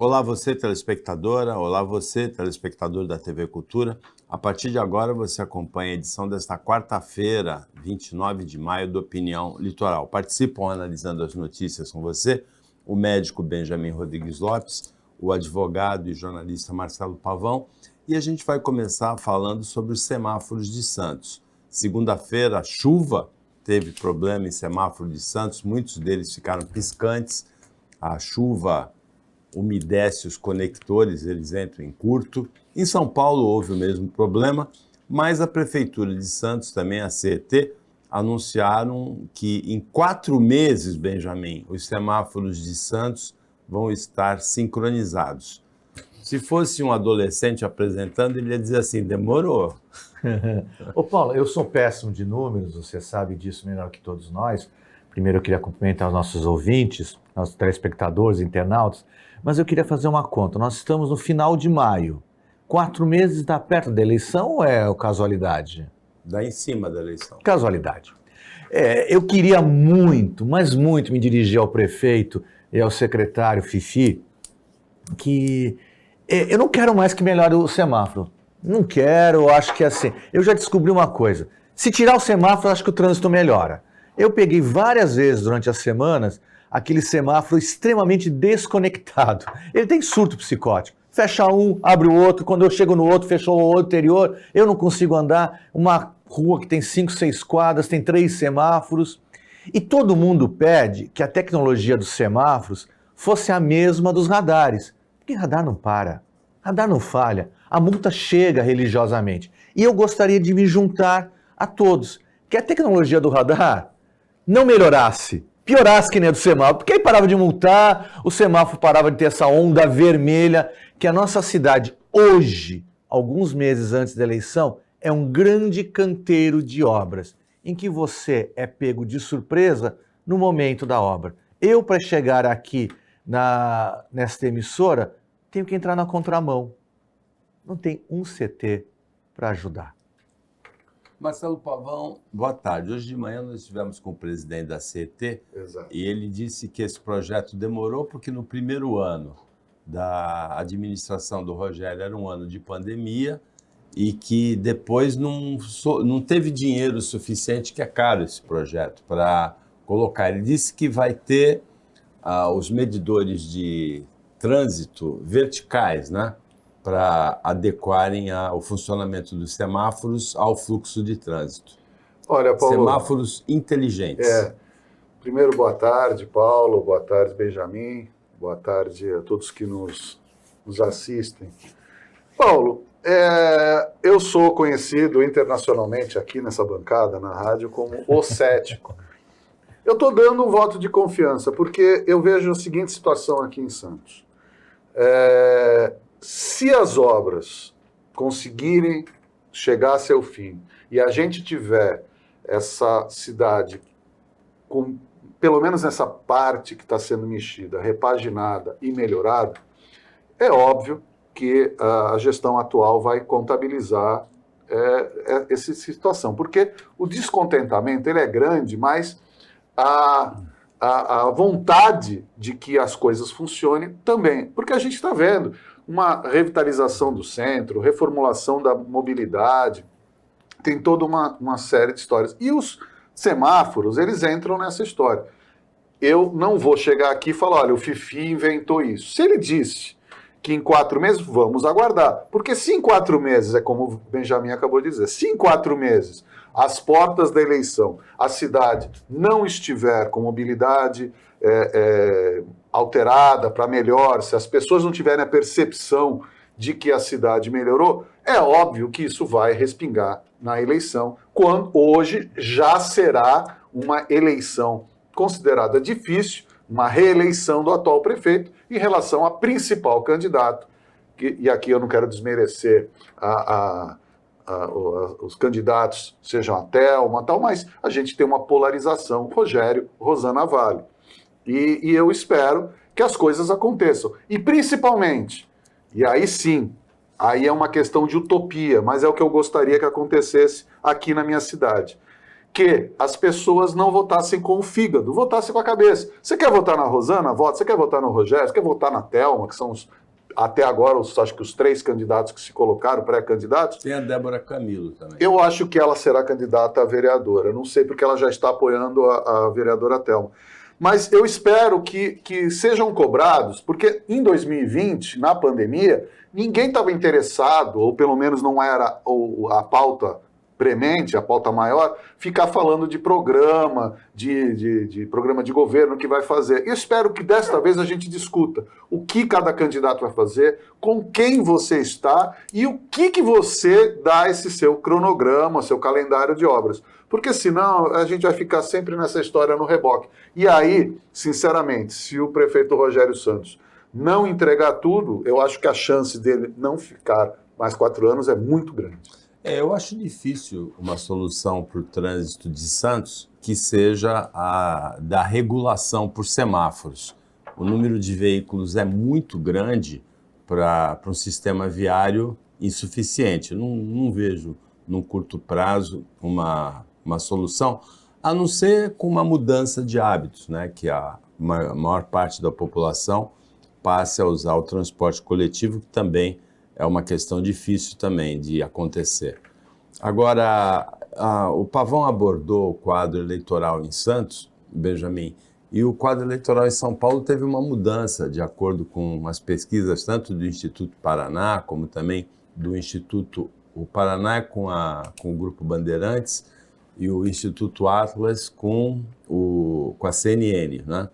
Olá você, telespectadora, olá você, telespectador da TV Cultura. A partir de agora você acompanha a edição desta quarta-feira, 29 de maio, do Opinião Litoral. Participam analisando as notícias com você o médico Benjamin Rodrigues Lopes, o advogado e jornalista Marcelo Pavão, e a gente vai começar falando sobre os semáforos de Santos. Segunda-feira, chuva, teve problema em semáforo de Santos, muitos deles ficaram piscantes, a chuva umedece os conectores, eles entram em curto. Em São Paulo houve o mesmo problema, mas a Prefeitura de Santos, também a CET, anunciaram que em 4 meses, Benjamin, os semáforos de Santos vão estar sincronizados. Se fosse um adolescente apresentando, ele ia dizer assim, demorou. Ô Paulo, eu sou péssimo de números, você sabe disso melhor que todos nós. Primeiro eu queria cumprimentar os nossos ouvintes, nossos telespectadores, internautas, mas eu queria fazer uma conta. Nós estamos no final de maio. 4 meses está perto da eleição ou é casualidade? Dá em cima da eleição. Casualidade. Eu queria muito, mas muito me dirigir ao prefeito e ao secretário Fifi, que eu não quero mais que melhore o semáforo. Não quero, acho que é assim. Eu já descobri uma coisa. Se tirar o semáforo, acho que o trânsito melhora. Eu peguei várias vezes durante as semanas aquele semáforo extremamente desconectado. Ele tem surto psicótico. Fecha um, abre o outro, quando eu chego no outro, fechou o anterior, eu não consigo andar. Uma rua que tem 5, 6 quadras, tem 3 semáforos. E todo mundo pede que a tecnologia dos semáforos fosse a mesma dos radares. Porque radar não para, radar não falha, a multa chega religiosamente. E eu gostaria de me juntar a todos, que a tecnologia do radar não melhorasse, piorasse que nem a do semáforo, porque aí parava de multar, o semáforo parava de ter essa onda vermelha, que a nossa cidade hoje, alguns meses antes da eleição, é um grande canteiro de obras, em que você é pego de surpresa no momento da obra. Eu, para chegar aqui nesta emissora, tenho que entrar na contramão. Não tem um CT para ajudar. Marcelo Pavão, boa tarde. Hoje de manhã nós estivemos com o presidente da CET. Exato. E ele disse que esse projeto demorou porque no primeiro ano da administração do Rogério era um ano de pandemia e que depois não teve dinheiro suficiente, que é caro esse projeto, para colocar. Ele disse que vai ter os medidores de trânsito verticais, né? Para adequarem o funcionamento dos semáforos ao fluxo de trânsito. Olha, Paulo, semáforos inteligentes. Primeiro, boa tarde, Paulo, boa tarde, Benjamin, boa tarde a todos que nos assistem. Paulo, eu sou conhecido internacionalmente aqui nessa bancada, na rádio, como o cético. Eu estou dando um voto de confiança, porque eu vejo a seguinte situação aqui em Santos. Se as obras conseguirem chegar a seu fim e a gente tiver essa cidade, com, pelo menos nessa parte que está sendo mexida, repaginada e melhorada, é óbvio que a gestão atual vai contabilizar essa situação. Porque o descontentamento ele é grande, mas a vontade de que as coisas funcionem também. Porque a gente está vendo uma revitalização do centro, reformulação da mobilidade, tem toda uma série de histórias. E os semáforos, eles entram nessa história. Eu não vou chegar aqui e falar, olha, o Fifi inventou isso. Se ele disse que em 4 meses, vamos aguardar. Porque se em 4 meses, é como o Benjamin acabou de dizer, se em 4 meses, às portas da eleição, a cidade não estiver com mobilidade alterada para melhor, se as pessoas não tiverem a percepção de que a cidade melhorou, é óbvio que isso vai respingar na eleição, quando hoje já será uma eleição considerada difícil, uma reeleição do atual prefeito em relação ao principal candidato, e aqui eu não quero desmerecer os candidatos, sejam a Thelma, tal, mas a gente tem uma polarização, Rogério, Rosana Vale. E eu espero que as coisas aconteçam. E principalmente, e aí sim, aí é uma questão de utopia, mas é o que eu gostaria que acontecesse aqui na minha cidade, que as pessoas não votassem com o fígado, votassem com a cabeça. Você quer votar na Rosana? Vota. Você quer votar no Rogério? Você quer votar na Thelma, que são até agora, acho que os 3 candidatos que se colocaram, pré-candidatos? Tem a Débora Camilo também. Eu acho que ela será candidata a vereadora. Não sei porque ela já está apoiando a vereadora Thelma. Mas eu espero que sejam cobrados, porque em 2020, na pandemia, ninguém estava interessado, ou pelo menos não era a pauta premente, a pauta maior, ficar falando de programa, de programa de governo que vai fazer. Eu espero que desta vez a gente discuta o que cada candidato vai fazer, com quem você está e o que você dá esse seu cronograma, seu calendário de obras. Porque senão a gente vai ficar sempre nessa história no reboque. E aí, sinceramente, se o prefeito Rogério Santos não entregar tudo, eu acho que a chance dele não ficar mais 4 anos é muito grande. Eu acho difícil uma solução para o trânsito de Santos que seja a da regulação por semáforos. O número de veículos é muito grande para um sistema viário insuficiente. Eu não vejo, num curto prazo, uma solução, a não ser com uma mudança de hábitos, né? Que a maior parte da população passe a usar o transporte coletivo, que também é uma questão difícil também de acontecer. Agora, o Pavão abordou o quadro eleitoral em Santos, Benjamin, e o quadro eleitoral em São Paulo teve uma mudança, de acordo com as pesquisas, tanto do Instituto Paraná, como também do Instituto... O Paraná com o Grupo Bandeirantes e o Instituto Atlas com a CNN, né?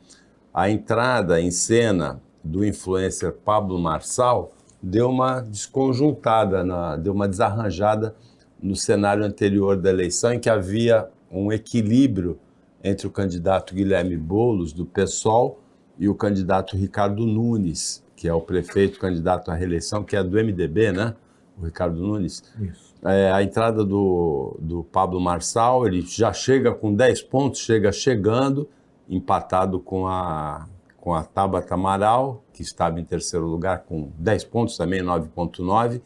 A entrada em cena do influencer Pablo Marçal deu uma desconjuntada, deu uma desarranjada no cenário anterior da eleição, em que havia um equilíbrio entre o candidato Guilherme Boulos, do PSOL, e o candidato Ricardo Nunes, que é o prefeito candidato à reeleição, que é do MDB, né? O Ricardo Nunes. Isso. A entrada do Pablo Marçal, ele já chega com 10 pontos, chegando, empatado com a Tabata Amaral, que estava em terceiro lugar com 10 pontos também, 9,9,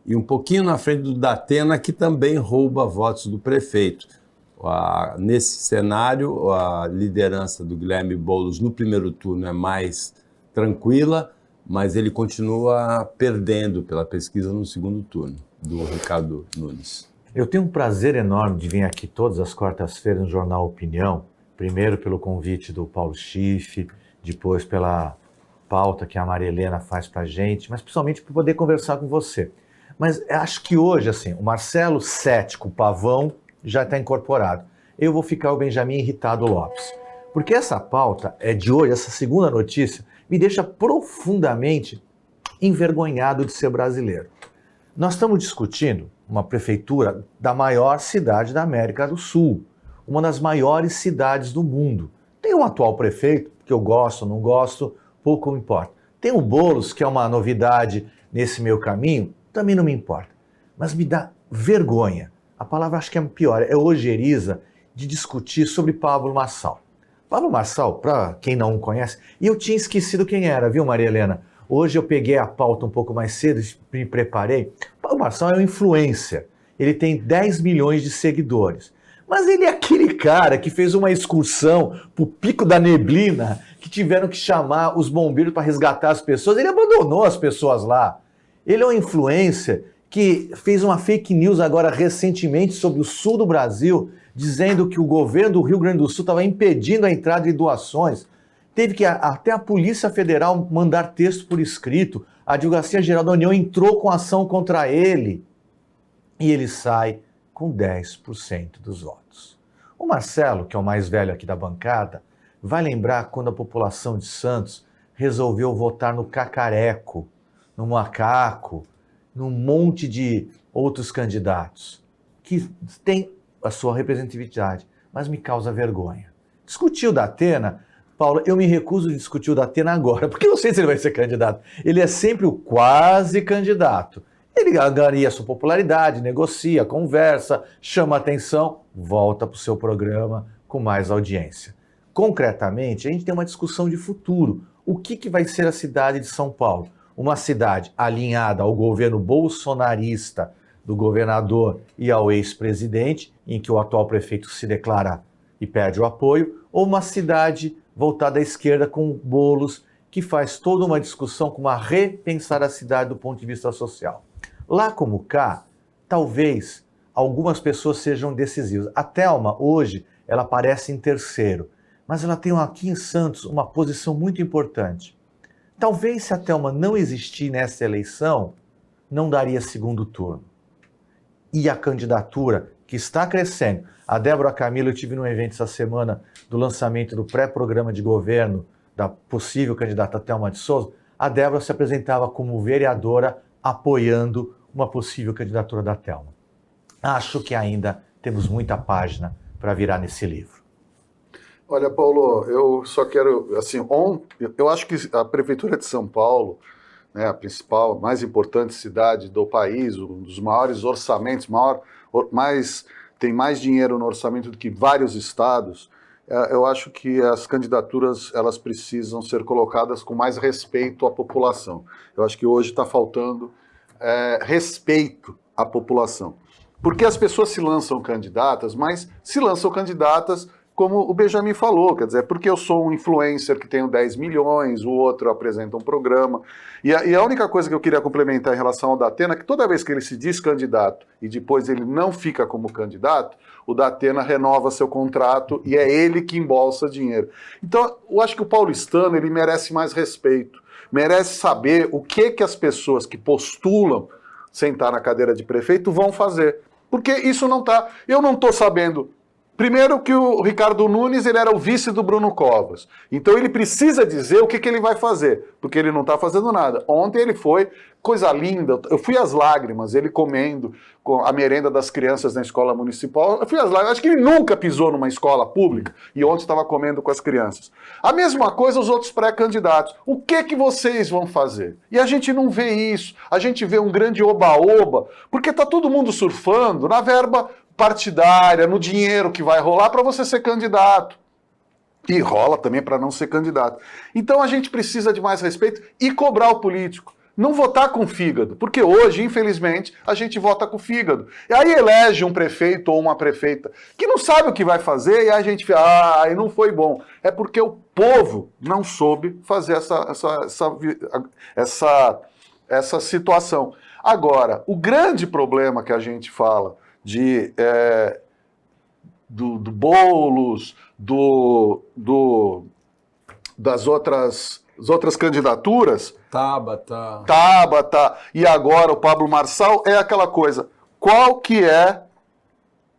e um pouquinho na frente do Datena, que também rouba votos do prefeito. Nesse cenário, a liderança do Guilherme Boulos no primeiro turno é mais tranquila, mas ele continua perdendo pela pesquisa no segundo turno, do Ricardo Nunes. Eu tenho um prazer enorme de vir aqui todas as quartas-feiras no Jornal Opinião, primeiro pelo convite do Paulo Schiff, depois pela pauta que a Maria Helena faz pra gente, mas principalmente por poder conversar com você. Mas acho que hoje, assim, o Marcelo Cético Pavão já está incorporado. Eu vou ficar o Benjamin Irritado Lopes. Porque essa pauta é de hoje, essa segunda notícia, me deixa profundamente envergonhado de ser brasileiro. Nós estamos discutindo uma prefeitura da maior cidade da América do Sul, uma das maiores cidades do mundo. Tem um atual prefeito, que eu gosto, não gosto, pouco me importa. Tem o Boulos, que é uma novidade nesse meu caminho, também não me importa. Mas me dá vergonha, a palavra acho que é pior, é ojeriza, de discutir sobre Pablo Marçal. Pablo Marçal, para quem não o conhece, e eu tinha esquecido quem era, viu, Maria Helena? Hoje eu peguei a pauta um pouco mais cedo, me preparei. Pablo Marçal é um influencer, ele tem 10 milhões de seguidores. Mas ele é aquele cara que fez uma excursão pro Pico da Neblina, que tiveram que chamar os bombeiros para resgatar as pessoas, ele abandonou as pessoas lá. Ele é um influencer que fez uma fake news agora recentemente sobre o sul do Brasil, dizendo que o governo do Rio Grande do Sul estava impedindo a entrada de doações. Teve que até a Polícia Federal mandar texto por escrito. A Advocacia Geral da União entrou com ação contra ele. E ele sai com 10% dos votos. O Marcelo, que é o mais velho aqui da bancada, vai lembrar quando a população de Santos resolveu votar no Cacareco, no Macaco, num monte de outros candidatos, que tem a sua representatividade, mas me causa vergonha. Discutir o Datena, Paulo, eu me recuso a discutir o Datena agora, porque eu não sei se ele vai ser candidato. Ele é sempre o quase candidato. Ele ganharia sua popularidade, negocia, conversa, chama atenção, volta para o seu programa com mais audiência. Concretamente, a gente tem uma discussão de futuro. O que vai ser a cidade de São Paulo? Uma cidade alinhada ao governo bolsonarista do governador e ao ex-presidente, em que o atual prefeito se declara e perde o apoio, ou uma cidade voltada à esquerda com Boulos, que faz toda uma discussão como a repensar a cidade do ponto de vista social. Lá como cá, talvez algumas pessoas sejam decisivas. A Thelma, hoje, ela aparece em terceiro, mas ela tem aqui em Santos uma posição muito importante. Talvez se a Thelma não existir nessa eleição, não daria segundo turno. E a candidatura, que está crescendo, a Débora Camilo, eu tive num evento essa semana do lançamento do pré-programa de governo da possível candidata Thelma de Souza, a Débora se apresentava como vereadora apoiando uma possível candidatura da Thelma. Acho que ainda temos muita página para virar nesse livro. Olha, Paulo, eu só quero, assim, eu acho que a Prefeitura de São Paulo, né, a principal, mais importante cidade do país, um dos maiores orçamentos, tem mais dinheiro no orçamento do que vários estados, eu acho que as candidaturas elas precisam ser colocadas com mais respeito à população. Eu acho que hoje está faltando respeito à população. Porque as pessoas se lançam candidatas, mas se lançam candidatas como o Benjamin falou, quer dizer, porque eu sou um influencer que tenho 10 milhões, o outro apresenta um programa. E a única coisa que eu queria complementar em relação ao Datena é que toda vez que ele se diz candidato e depois ele não fica como candidato, o Datena renova seu contrato e é ele que embolsa dinheiro. Então, eu acho que o paulistano ele merece mais respeito, merece saber o que as pessoas que postulam sentar na cadeira de prefeito vão fazer. Porque isso não está... Eu não estou sabendo... Primeiro que o Ricardo Nunes ele era o vice do Bruno Covas. Então ele precisa dizer o que ele vai fazer, porque ele não está fazendo nada. Ontem ele foi, coisa linda, eu fui às lágrimas, ele comendo com a merenda das crianças na escola municipal. Eu fui às lágrimas, acho que ele nunca pisou numa escola pública e ontem estava comendo com as crianças. A mesma coisa os outros pré-candidatos. O que vocês vão fazer? E a gente não vê isso, a gente vê um grande oba-oba, porque está todo mundo surfando na verba partidária, no dinheiro que vai rolar para você ser candidato. E rola também para não ser candidato. Então a gente precisa de mais respeito e cobrar o político. Não votar com fígado, porque hoje, infelizmente, a gente vota com fígado. E aí elege um prefeito ou uma prefeita que não sabe o que vai fazer e a gente fala, aí não foi bom. É porque o povo não soube fazer essa situação. Agora, o grande problema que a gente fala do Boulos, das outras candidaturas, Tabata, e agora o Pablo Marçal, é aquela coisa, qual que é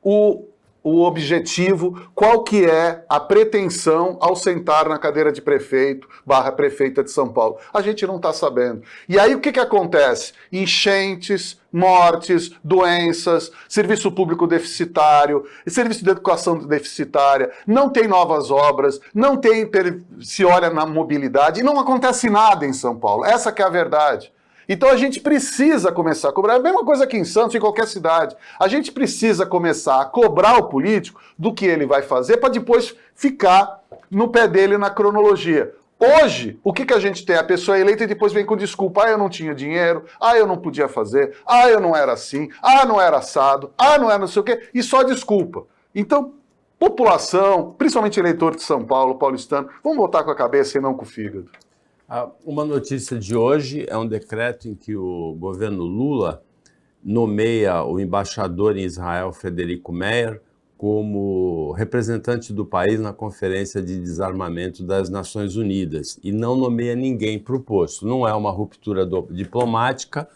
o objetivo, qual que é a pretensão ao sentar na cadeira de prefeito / prefeita de São Paulo? A gente não está sabendo. E aí o que acontece? Enchentes, mortes, doenças, serviço público deficitário, serviço de educação deficitária, não tem novas obras, não tem, se olha na mobilidade, e não acontece nada em São Paulo. Essa que é a verdade. Então a gente precisa começar a cobrar, é a mesma coisa aqui em Santos, em qualquer cidade. A gente precisa começar a cobrar o político do que ele vai fazer para depois ficar no pé dele na cronologia. Hoje, o que a gente tem? A pessoa é eleita e depois vem com desculpa. Eu não tinha dinheiro, eu não podia fazer, eu não era assim, não era assado, não era não sei o quê, e só desculpa. Então, população, principalmente eleitor de São Paulo, paulistano, vamos votar com a cabeça e não com o fígado. Uma notícia de hoje é um decreto em que o governo Lula nomeia o embaixador em Israel, Frederico Meyer, como representante do país na Conferência de Desarmamento das Nações Unidas e não nomeia ninguém para o posto. Não é uma ruptura diplomática,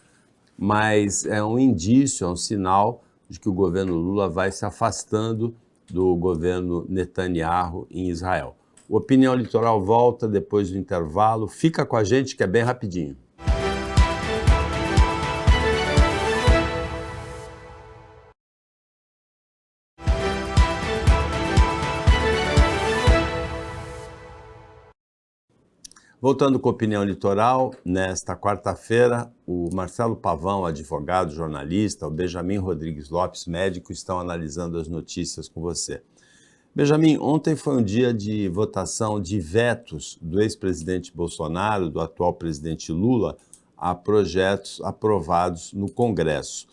mas é um indício, é um sinal de que o governo Lula vai se afastando do governo Netanyahu em Israel. O Opinião Litoral volta depois do intervalo. Fica com a gente que é bem rapidinho. Voltando com a Opinião Litoral, nesta quarta-feira, o Marcelo Pavão, advogado, jornalista, o Benjamin Rodrigues Lopes, médico, estão analisando as notícias com você. Benjamin, ontem foi um dia de votação de vetos do ex-presidente Bolsonaro, do atual presidente Lula, a projetos aprovados no Congresso.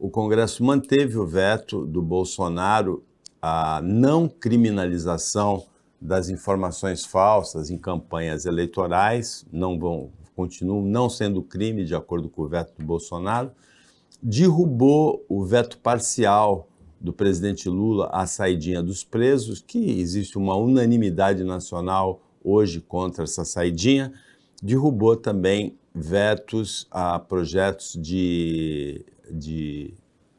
o Congresso manteve o veto do Bolsonaro à não criminalização das informações falsas em campanhas eleitorais, continuam não sendo crime, de acordo com o veto do Bolsonaro, derrubou o veto parcial do presidente Lula à saidinha dos presos, que existe uma unanimidade nacional hoje contra essa saidinha, derrubou também vetos a projetos de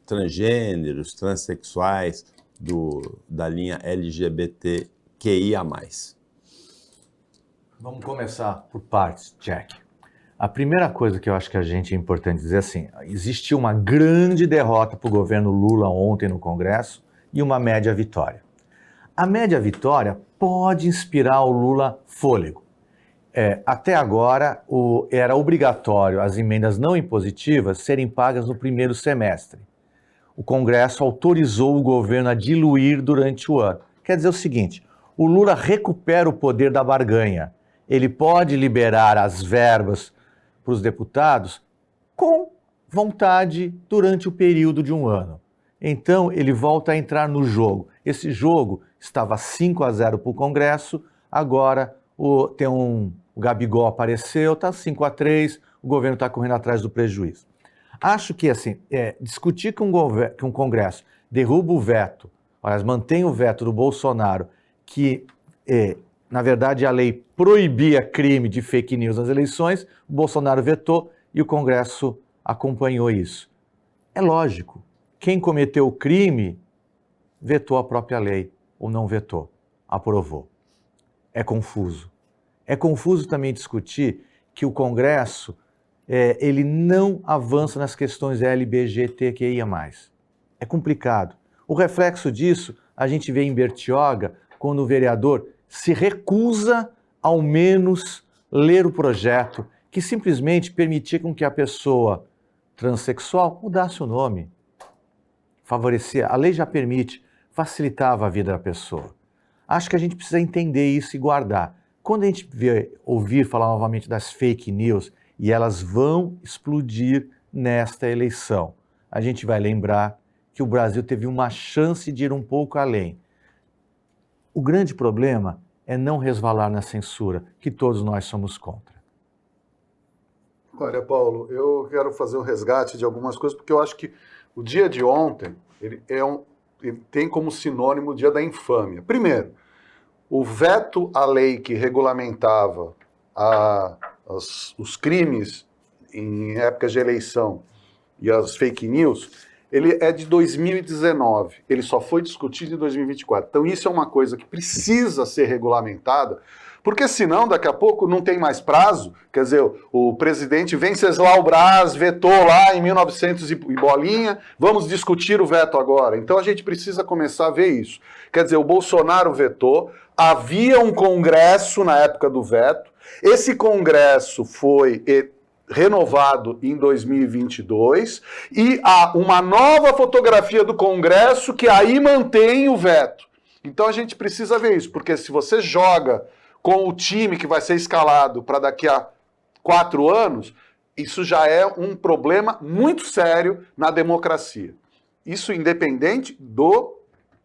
transgêneros, transexuais, da linha LGBTQIA+. Vamos começar por partes, Jack. A primeira coisa que eu acho que a gente é importante dizer assim, existiu uma grande derrota para o governo Lula ontem no Congresso e uma média vitória. A média vitória pode inspirar o Lula fôlego. Até agora, era obrigatório as emendas não impositivas serem pagas no primeiro semestre. O Congresso autorizou o governo a diluir durante o ano. Quer dizer o seguinte, o Lula recupera o poder da barganha. Ele pode liberar as verbas para os deputados com vontade durante o período de um ano. Então, ele volta a entrar no jogo. Esse jogo estava 5-0 para o Congresso, agora o Gabigol apareceu, está 5-3, o governo está correndo atrás do prejuízo. Acho que, assim, discutir que um Congresso derruba o veto, mantém o veto do Bolsonaro, que, na verdade, a lei proibia crime de fake news nas eleições, o Bolsonaro vetou e o Congresso acompanhou isso. É lógico, quem cometeu o crime vetou a própria lei, ou não vetou, aprovou. É confuso. É confuso também discutir que o Congresso ele não avança nas questões LGBTQIA+. É complicado. O reflexo disso a gente vê em Bertioga, quando o vereador se recusa ao menos ler o projeto, que simplesmente permitia com que a pessoa transexual mudasse o nome. Favorecia, a lei já permite, facilitava a vida da pessoa. Acho que a gente precisa entender isso e guardar. Quando a gente ouvir falar novamente das fake news, e elas vão explodir nesta eleição, a gente vai lembrar que o Brasil teve uma chance de ir um pouco além. O grande problema é não resvalar na censura, que todos nós somos contra. Olha, Paulo, eu quero fazer um resgate de algumas coisas, porque eu acho que o dia de ontem, ele tem como sinônimo o dia da infâmia. Primeiro, o veto à lei que regulamentava os crimes em épocas de eleição e as fake news, ele é de 2019, ele só foi discutido em 2024. Então isso é uma coisa que precisa ser regulamentada, porque senão daqui a pouco não tem mais prazo. Quer dizer, o presidente Venceslau Braz vetou lá em 1900 e bolinha, vamos discutir o veto agora. Então a gente precisa começar a ver isso. Quer dizer, o Bolsonaro vetou, havia um congresso na época do veto, esse congresso foi renovado em 2022 e há uma nova fotografia do Congresso que aí mantém o veto. Então a gente precisa ver isso, porque se você joga com o time que vai ser escalado para daqui a 4 anos, isso já é um problema muito sério na democracia. Isso independente do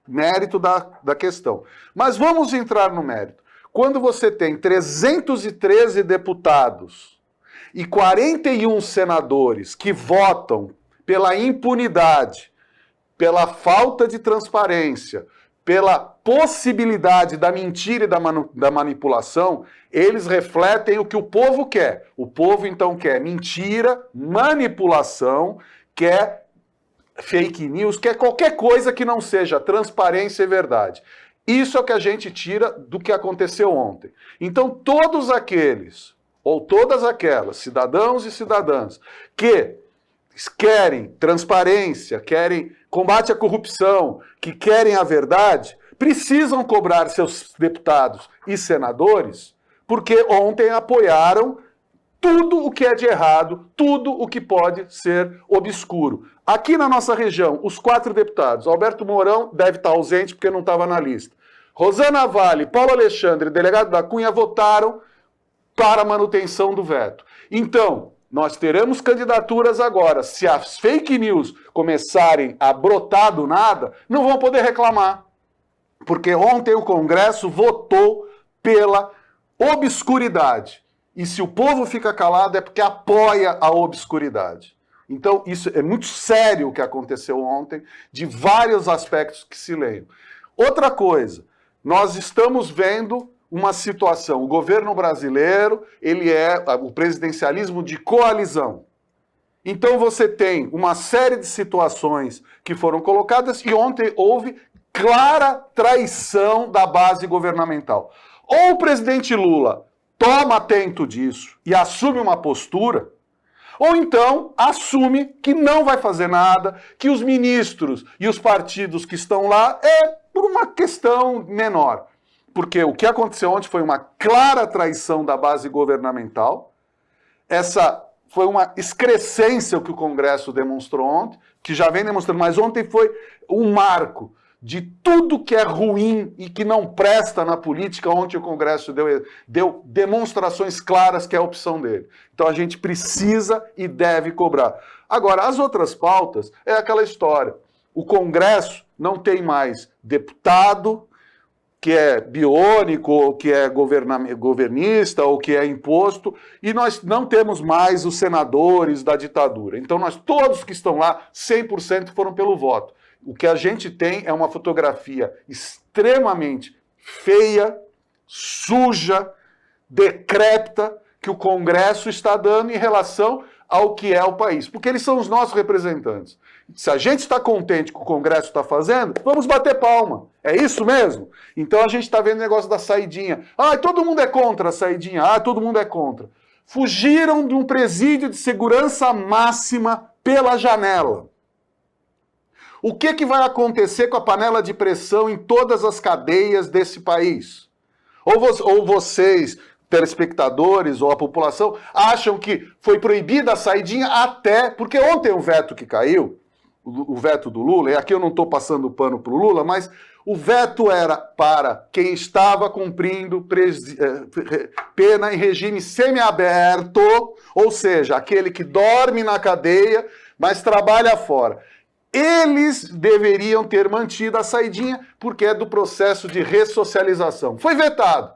mérito da questão. Mas vamos entrar no mérito. Quando você tem 313 deputados e 41 senadores que votam pela impunidade, pela falta de transparência, pela possibilidade da mentira e da manipulação, eles refletem o que o povo quer. O povo, então, quer mentira, manipulação, quer fake news, quer qualquer coisa que não seja transparência e verdade. Isso é o que a gente tira do que aconteceu ontem. Então, todos aqueles, ou todas aquelas, cidadãos e cidadãs, que querem transparência, querem combate à corrupção, que querem a verdade, precisam cobrar seus deputados e senadores, porque ontem apoiaram tudo o que é de errado, tudo o que pode ser obscuro. Aqui na nossa região, os 4 deputados, Alberto Mourão deve estar ausente porque não estava na lista, Rosana Vale, Paulo Alexandre, delegado da Cunha, votaram para a manutenção do veto. Então, nós teremos candidaturas agora. Se as fake news começarem a brotar do nada, não vão poder reclamar. Porque ontem o Congresso votou pela obscuridade. E se o povo fica calado é porque apoia a obscuridade. Então, isso é muito sério o que aconteceu ontem, de vários aspectos que se leiam. Outra coisa, nós estamos vendo uma situação, o governo brasileiro, ele é o presidencialismo de coalizão. Então você tem uma série de situações que foram colocadas e ontem houve clara traição da base governamental. Ou o presidente Lula toma atento disso e assume uma postura, ou então assume que não vai fazer nada, que os ministros e os partidos que estão lá é por uma questão menor. Porque o que aconteceu ontem foi uma clara traição da base governamental. Essa foi uma excrescência o que o Congresso demonstrou ontem, que já vem demonstrando, mas ontem foi um marco de tudo que é ruim e que não presta na política. Ontem o Congresso deu demonstrações claras que é a opção dele. Então a gente precisa e deve cobrar. Agora, as outras pautas é aquela história. O Congresso não tem mais deputado que é biônico, ou que é governista, ou que é imposto, e nós não temos mais os senadores da ditadura. Então, todos que estão lá, 100% foram pelo voto. O que a gente tem é uma fotografia extremamente feia, suja, decrépita, que o Congresso está dando em relação ao que é o país. Porque eles são os nossos representantes. Se a gente está contente com o que o Congresso está fazendo, vamos bater palma. É isso mesmo? Então a gente está vendo o negócio da saidinha. Ah, todo mundo é contra a saidinha. Ah, todo mundo é contra. Fugiram de um presídio de segurança máxima pela janela. O que vai acontecer com a panela de pressão em todas as cadeias desse país? Ou vocês, telespectadores ou a população, acham que foi proibida a saidinha até... Porque ontem o veto que caiu, o veto do Lula, e aqui eu não estou passando pano para o Lula, mas o veto era para quem estava cumprindo pena em regime semiaberto, ou seja, aquele que dorme na cadeia, mas trabalha fora. Eles deveriam ter mantido a saidinha, porque é do processo de ressocialização. Foi vetado.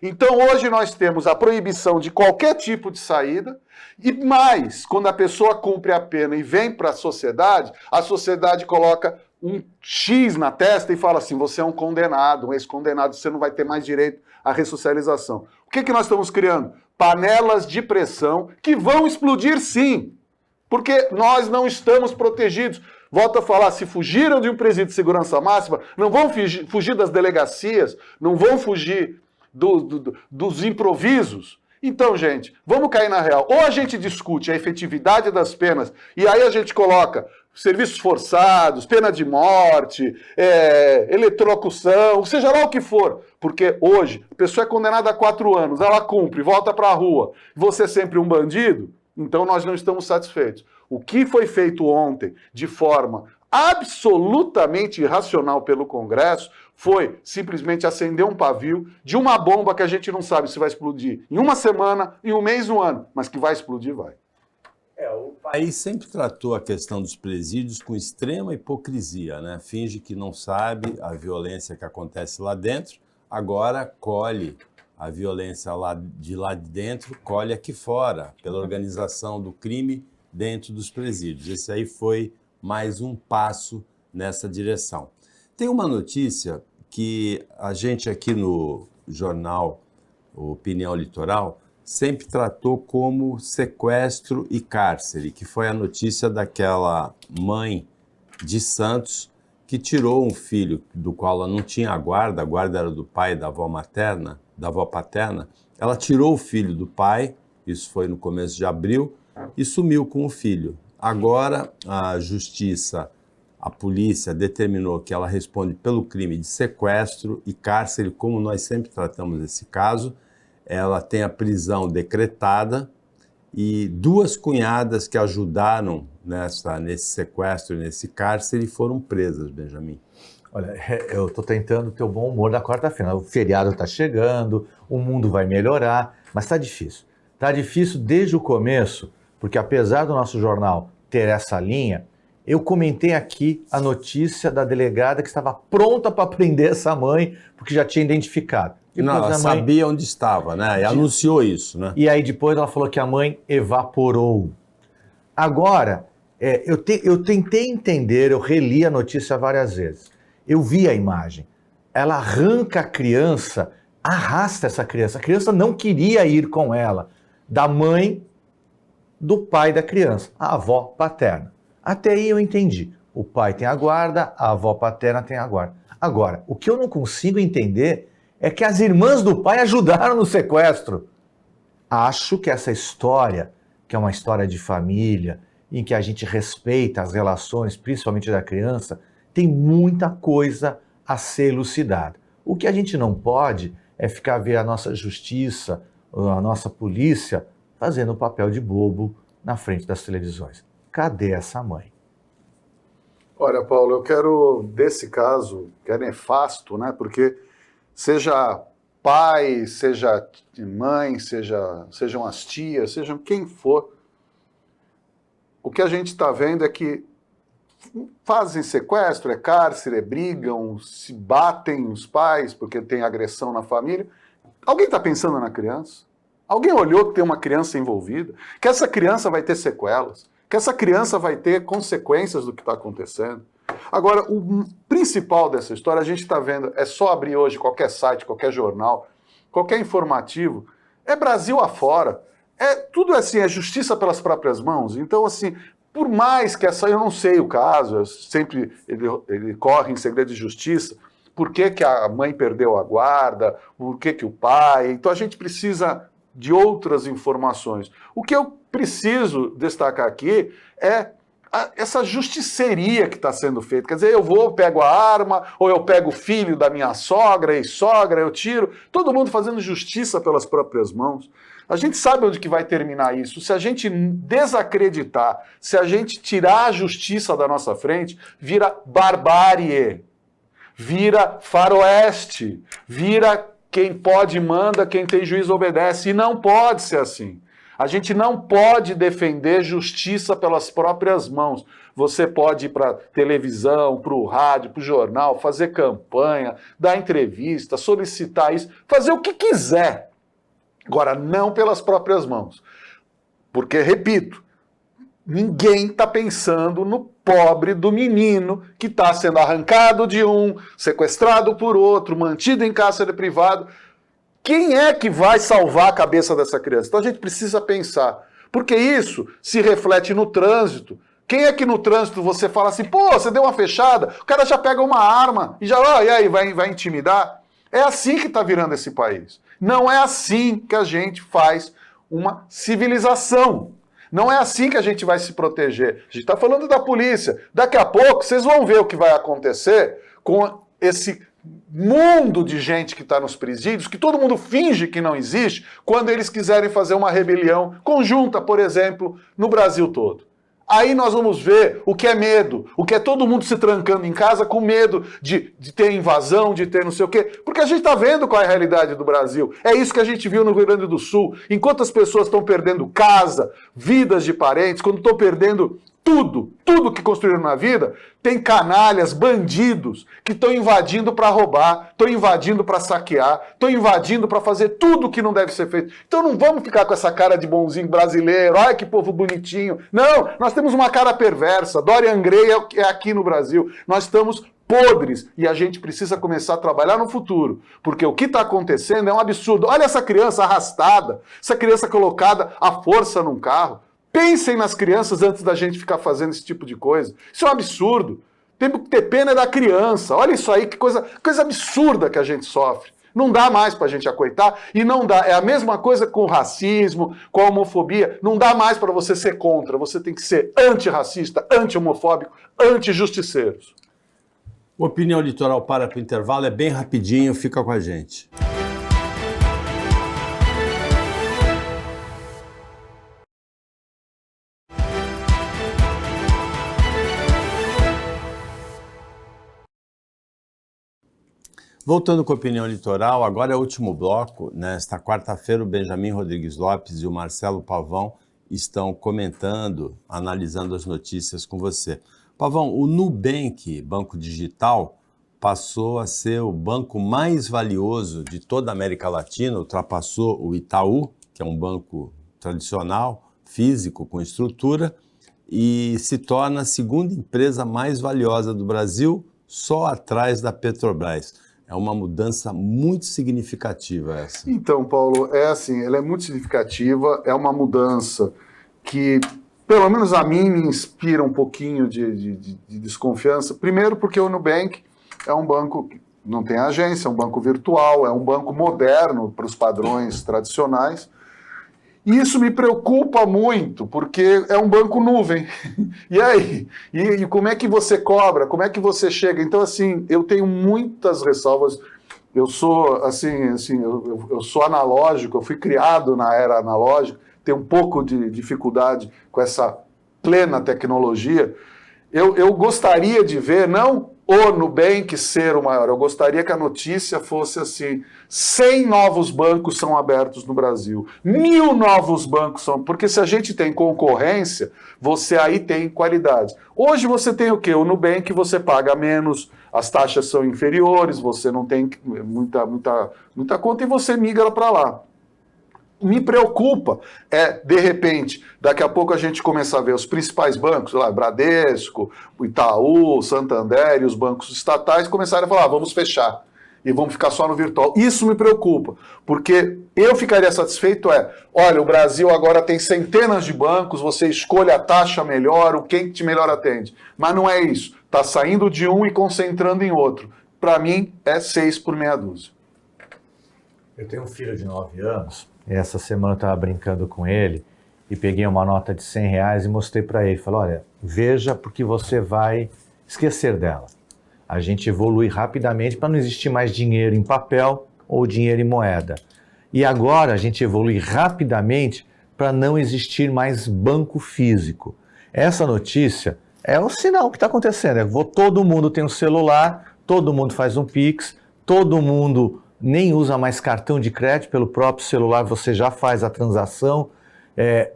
Então hoje nós temos a proibição de qualquer tipo de saída, e mais, quando a pessoa cumpre a pena e vem para a sociedade coloca um X na testa e fala assim, você é um condenado, um ex-condenado, você não vai ter mais direito à ressocialização. O que nós estamos criando? Panelas de pressão que vão explodir sim, porque nós não estamos protegidos. Volto a falar, se fugiram de um presídio de segurança máxima, não vão fugir das delegacias, não vão fugir dos improvisos. Então, gente, vamos cair na real. Ou a gente discute a efetividade das penas, e aí a gente coloca serviços forçados, pena de morte, eletrocução, seja lá o que for. Porque hoje, a pessoa é condenada a 4 anos, ela cumpre, volta para a rua, você é sempre um bandido, então nós não estamos satisfeitos. O que foi feito ontem, de forma absolutamente irracional pelo Congresso, foi simplesmente acender um pavio de uma bomba que a gente não sabe se vai explodir em uma semana, em um mês, um ano, mas que vai explodir, vai. O país sempre tratou a questão dos presídios com extrema hipocrisia, né? Finge que não sabe a violência que acontece lá dentro, agora colhe a violência lá de dentro, colhe aqui fora, pela organização do crime dentro dos presídios. Esse aí foi mais um passo nessa direção. Tem uma notícia que a gente aqui no jornal Opinião Litoral sempre tratou como sequestro e cárcere, que foi a notícia daquela mãe de Santos que tirou um filho do qual ela não tinha a guarda era do pai e da avó materna, da avó paterna. Ela tirou o filho do pai, isso foi no começo de abril, e sumiu com o filho. Agora a justiça, a polícia determinou que ela responde pelo crime de sequestro e cárcere, como nós sempre tratamos esse caso. Ela tem a prisão decretada e 2 cunhadas que ajudaram nesse sequestro e nesse cárcere foram presas, Benjamin. Olha, eu estou tentando ter o bom humor da quarta-feira. O feriado está chegando, o mundo vai melhorar, mas está difícil. Está difícil desde o começo, porque apesar do nosso jornal ter essa linha, eu comentei aqui a notícia da delegada que estava pronta para prender essa mãe, porque já tinha identificado. Não, ela sabia onde estava, né? E anunciou isso, né? E aí depois ela falou que a mãe evaporou. Agora, eu tentei entender, eu reli a notícia várias vezes. Eu vi a imagem. Ela arranca a criança, arrasta essa criança. A criança não queria ir com ela. Da mãe do pai da criança, a avó paterna. Até aí eu entendi. O pai tem a guarda, a avó paterna tem a guarda. Agora, o que eu não consigo entender é que as irmãs do pai ajudaram no sequestro. Acho que essa história, que é uma história de família, em que a gente respeita as relações, principalmente da criança, tem muita coisa a ser elucidada. O que a gente não pode é ficar ver a nossa justiça, a nossa polícia, fazendo o papel de bobo na frente das televisões. Cadê essa mãe? Olha, Paulo, eu quero, desse caso, que é nefasto, né? Porque seja pai, seja mãe, sejam as tias, sejam quem for, o que a gente está vendo é que fazem sequestro, é cárcere, brigam, se batem os pais porque tem agressão na família. Alguém está pensando na criança? Alguém olhou que tem uma criança envolvida? Que essa criança vai ter sequelas? Que essa criança vai ter consequências do que está acontecendo? Agora, o principal dessa história, a gente está vendo, é só abrir hoje qualquer site, qualquer jornal, qualquer informativo, é Brasil afora. Tudo assim, é justiça pelas próprias mãos. Então, assim, por mais que essa, eu não sei o caso, ele corre em segredo de justiça, por que que a mãe perdeu a guarda, por que que o pai, então a gente precisa de outras informações. O que eu preciso destacar aqui é essa justiceria que está sendo feita. Quer dizer, eu pego a arma, ou eu pego o filho da minha sogra, ex-sogra, eu tiro, todo mundo fazendo justiça pelas próprias mãos. A gente sabe onde que vai terminar isso. Se a gente desacreditar, se a gente tirar a justiça da nossa frente, vira barbárie, vira faroeste, vira quem pode manda, quem tem juízo obedece. E não pode ser assim. A gente não pode defender justiça pelas próprias mãos. Você pode ir para a televisão, para o rádio, para o jornal, fazer campanha, dar entrevista, solicitar isso, fazer o que quiser. Agora, não pelas próprias mãos. Porque, repito, ninguém está pensando no pobre do menino que está sendo arrancado de um, sequestrado por outro, mantido em cárcere privado. Quem é que vai salvar a cabeça dessa criança? Então a gente precisa pensar. Porque isso se reflete no trânsito. Quem é que no trânsito você fala assim, pô, você deu uma fechada, o cara já pega uma arma e já, e aí, vai intimidar? É assim que está virando esse país. Não é assim que a gente faz uma civilização. Não é assim que a gente vai se proteger. A gente está falando da polícia. Daqui a pouco vocês vão ver o que vai acontecer com esse mundo de gente que está nos presídios, que todo mundo finge que não existe, quando eles quiserem fazer uma rebelião conjunta, por exemplo, no Brasil todo. Aí nós vamos ver o que é medo, o que é todo mundo se trancando em casa com medo de ter invasão, de ter não sei o quê. Porque a gente está vendo qual é a realidade do Brasil. É isso que a gente viu no Rio Grande do Sul. Enquanto as pessoas estão perdendo casa, vidas de parentes, quando estão perdendo tudo que construíram na vida, tem canalhas, bandidos, que estão invadindo para roubar, estão invadindo para saquear, estão invadindo para fazer tudo que não deve ser feito. Então não vamos ficar com essa cara de bonzinho brasileiro, ai que povo bonitinho. Não, nós temos uma cara perversa. Dorian Gray é aqui no Brasil. Nós estamos podres e a gente precisa começar a trabalhar no futuro, porque o que está acontecendo é um absurdo. Olha essa criança arrastada, essa criança colocada à força num carro. Pensem nas crianças antes da gente ficar fazendo esse tipo de coisa. Isso é um absurdo. Temos que ter pena da criança. Olha isso aí, que coisa absurda que a gente sofre. Não dá mais pra gente acoitar e não dá. É a mesma coisa com o racismo, com a homofobia. Não dá mais para você ser contra. Você tem que ser antirracista, anti-homofóbico, anti-justiceiros. Opinião Litoral para o intervalo, é bem rapidinho, fica com a gente. Voltando com a Opinião Litoral, agora é o último bloco. Nesta quarta-feira, o Benjamin Rodrigues Lopes e o Marcelo Pavão estão comentando, analisando as notícias com você. Pavão, o Nubank, banco digital, passou a ser o banco mais valioso de toda a América Latina, ultrapassou o Itaú, que é um banco tradicional, físico, com estrutura, e se torna a segunda empresa mais valiosa do Brasil, só atrás da Petrobras. É uma mudança muito significativa essa. Então, Paulo, é assim, ela é muito significativa, é uma mudança que, pelo menos a mim, me inspira um pouquinho de desconfiança. Primeiro porque o Nubank é um banco que não tem agência, é um banco virtual, é um banco moderno para os padrões tradicionais. E isso me preocupa muito, porque é um banco nuvem. E aí? E como é que você cobra? Como é que você chega? Então, assim, eu tenho muitas ressalvas. Eu sou, eu sou analógico, eu fui criado na era analógica, tenho um pouco de dificuldade com essa plena tecnologia. Eu gostaria de ver, não o Nubank ser o maior, eu gostaria que a notícia fosse assim, 100 novos bancos são abertos no Brasil, 1000 novos bancos são, porque se a gente tem concorrência, você aí tem qualidade. Hoje você tem o quê? O Nubank você paga menos, as taxas são inferiores, você não tem muita conta e você migra para lá. Me preocupa de repente, daqui a pouco a gente começar a ver os principais bancos, lá, Bradesco, o Itaú, o Santander e os bancos estatais começarem a falar, vamos fechar e vamos ficar só no virtual. Isso me preocupa, porque eu ficaria satisfeito olha, o Brasil agora tem centenas de bancos, você escolhe a taxa melhor, o quem te melhor atende. Mas não é isso, está saindo de um e concentrando em outro. Para mim, é 6 por meia dúzia. Eu tenho um filho de 9 anos, essa semana eu estava brincando com ele e peguei uma nota de R$100 e mostrei para ele. Falei, olha, veja porque você vai esquecer dela. A gente evolui rapidamente para não existir mais dinheiro em papel ou dinheiro em moeda. E agora a gente evolui rapidamente para não existir mais banco físico. Essa notícia é o sinal que está acontecendo. Todo mundo tem um celular, todo mundo faz um Pix, todo mundo nem usa mais cartão de crédito, pelo próprio celular você já faz a transação,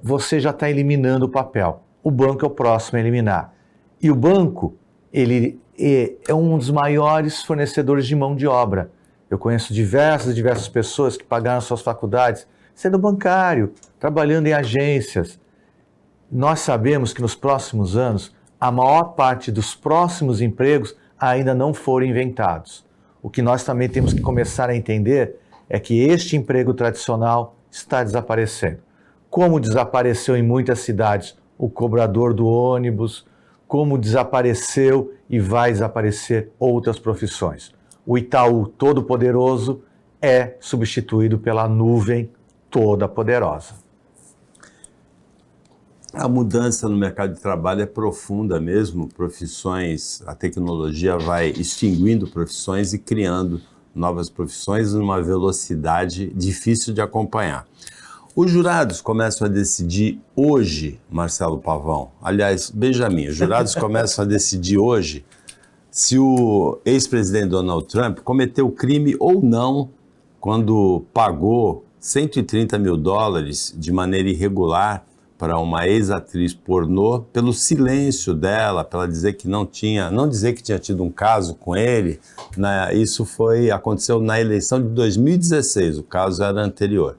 você já está eliminando o papel. O banco é o próximo a eliminar. E o banco, ele é um dos maiores fornecedores de mão de obra. Eu conheço diversas pessoas que pagaram suas faculdades sendo bancário, trabalhando em agências. Nós sabemos que nos próximos anos, a maior parte dos próximos empregos ainda não foram inventados. O que nós também temos que começar a entender é que este emprego tradicional está desaparecendo. Como desapareceu em muitas cidades o cobrador do ônibus, como desapareceu e vai desaparecer outras profissões. O Itaú Todo-Poderoso é substituído pela nuvem toda poderosa. A mudança no mercado de trabalho é profunda mesmo, profissões, a tecnologia vai extinguindo profissões e criando novas profissões numa velocidade difícil de acompanhar. Os jurados começam a decidir hoje, Marcelo Pavão, aliás, Benjamin, os jurados começam a decidir hoje se o ex-presidente Donald Trump cometeu crime ou não quando pagou $130 mil de maneira irregular para uma ex-atriz pornô, pelo silêncio dela, para ela dizer que não dizer que tinha tido um caso com ele, né? Isso aconteceu na eleição de 2016, o caso era anterior.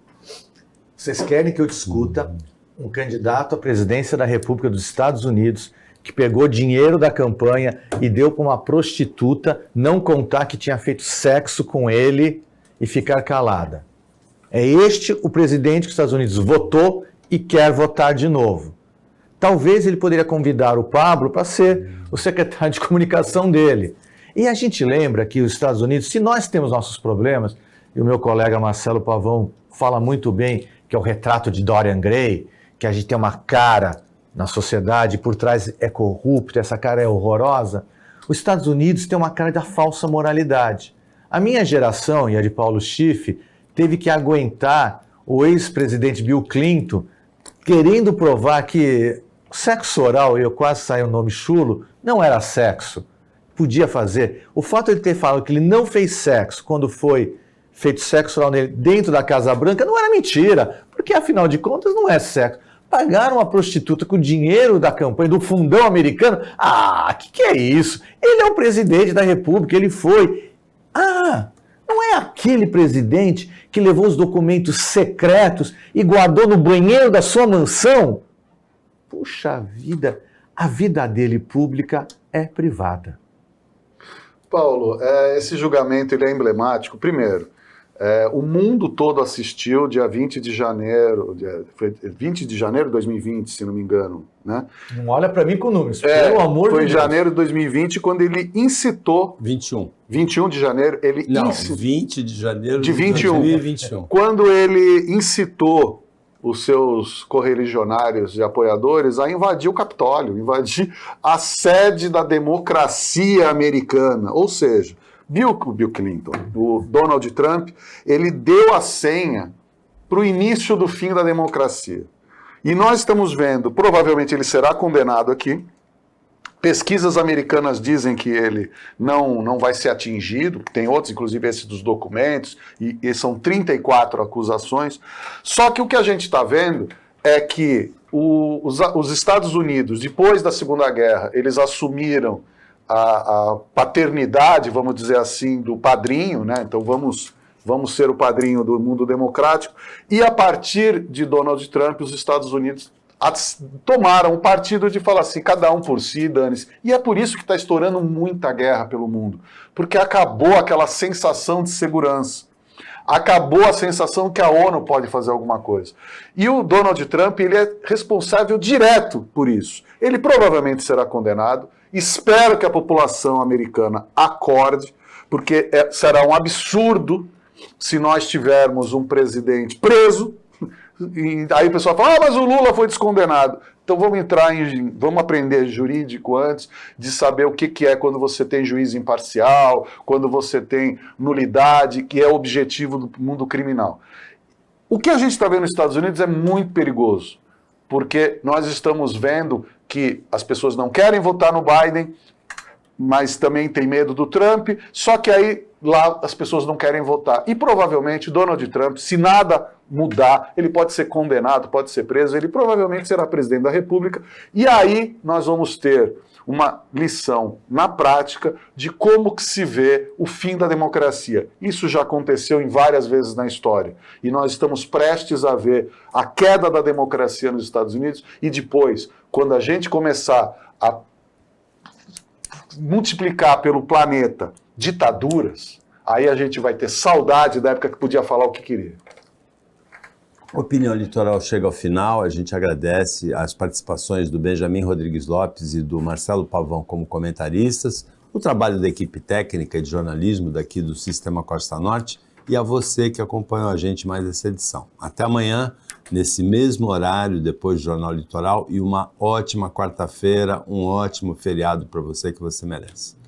Vocês querem que eu discuta um candidato à presidência da República dos Estados Unidos que pegou dinheiro da campanha e deu para uma prostituta não contar que tinha feito sexo com ele e ficar calada? É este o presidente que os Estados Unidos votou e quer votar de novo. Talvez ele poderia convidar o Pablo para ser o secretário de comunicação dele. E a gente lembra que os Estados Unidos, se nós temos nossos problemas, e o meu colega Marcelo Pavão fala muito bem, que é o retrato de Dorian Gray, que a gente tem uma cara na sociedade, por trás é corrupta, essa cara é horrorosa. Os Estados Unidos tem uma cara da falsa moralidade. A minha geração, e a de Paulo Schiff, teve que aguentar o ex-presidente Bill Clinton querendo provar que sexo oral, e eu quase saí o nome chulo, não era sexo. Podia fazer. O fato de ele ter falado que ele não fez sexo quando foi feito sexo oral nele dentro da Casa Branca não era mentira, porque afinal de contas não é sexo. Pagaram uma prostituta com o dinheiro da campanha, do fundão americano. Ah, que é isso? Ele é o presidente da República, ele foi. Ah, não é aquele presidente que levou os documentos secretos e guardou no banheiro da sua mansão? Puxa vida, a vida dele pública é privada. Paulo, esse julgamento ele é emblemático. Primeiro, o mundo todo assistiu dia 20 de janeiro, foi 20 de janeiro de 2020, se não me engano, né? Não olha para mim com números, pelo amor de Deus. Foi em janeiro de 2020 quando ele incitou... 21 de janeiro, ele incitou... 20 de janeiro de 21. 2021. Quando ele incitou os seus correligionários e apoiadores a invadir o Capitólio, invadir a sede da democracia americana, ou seja... Bill Clinton, o Donald Trump, ele deu a senha para o início do fim da democracia. E nós estamos vendo, provavelmente ele será condenado aqui. Pesquisas americanas dizem que ele não vai ser atingido, tem outros, inclusive esse dos documentos, e são 34 acusações. Só que o que a gente está vendo é que os Estados Unidos, depois da Segunda Guerra, eles assumiram a paternidade, vamos dizer assim, do padrinho, né? Então vamos ser o padrinho do mundo democrático. E a partir de Donald Trump, os Estados Unidos tomaram o partido de falar assim, cada um por si, dane-se. E é por isso que está estourando muita guerra pelo mundo, porque acabou aquela sensação de segurança. Acabou a sensação que a ONU pode fazer alguma coisa. E o Donald Trump, ele é responsável direto por isso. Ele provavelmente será condenado. Espero que a população americana acorde, porque será um absurdo se nós tivermos um presidente preso. E aí o pessoal fala, mas o Lula foi descondenado. Então vamos aprender jurídico antes de saber o que é quando você tem juiz imparcial, quando você tem nulidade, que é o objetivo do mundo criminal. O que a gente está vendo nos Estados Unidos é muito perigoso, porque nós estamos vendo que as pessoas não querem votar no Biden, mas também tem medo do Trump, só que aí lá as pessoas não querem votar. E provavelmente Donald Trump, se nada mudar, ele pode ser condenado, pode ser preso, ele provavelmente será presidente da República, e aí nós vamos ter uma lição na prática de como que se vê o fim da democracia. Isso já aconteceu em várias vezes na história, e nós estamos prestes a ver a queda da democracia nos Estados Unidos, e depois, quando a gente começar a multiplicar pelo planeta ditaduras, aí a gente vai ter saudade da época que podia falar o que queria. A Opinião Litoral chega ao final, a gente agradece as participações do Benjamin Rodrigues Lopes e do Marcelo Pavão como comentaristas, o trabalho da equipe técnica de jornalismo daqui do Sistema Costa Norte e a você que acompanhou a gente mais essa edição. Até amanhã, nesse mesmo horário, depois do Jornal Litoral, e uma ótima quarta-feira, um ótimo feriado para você que você merece.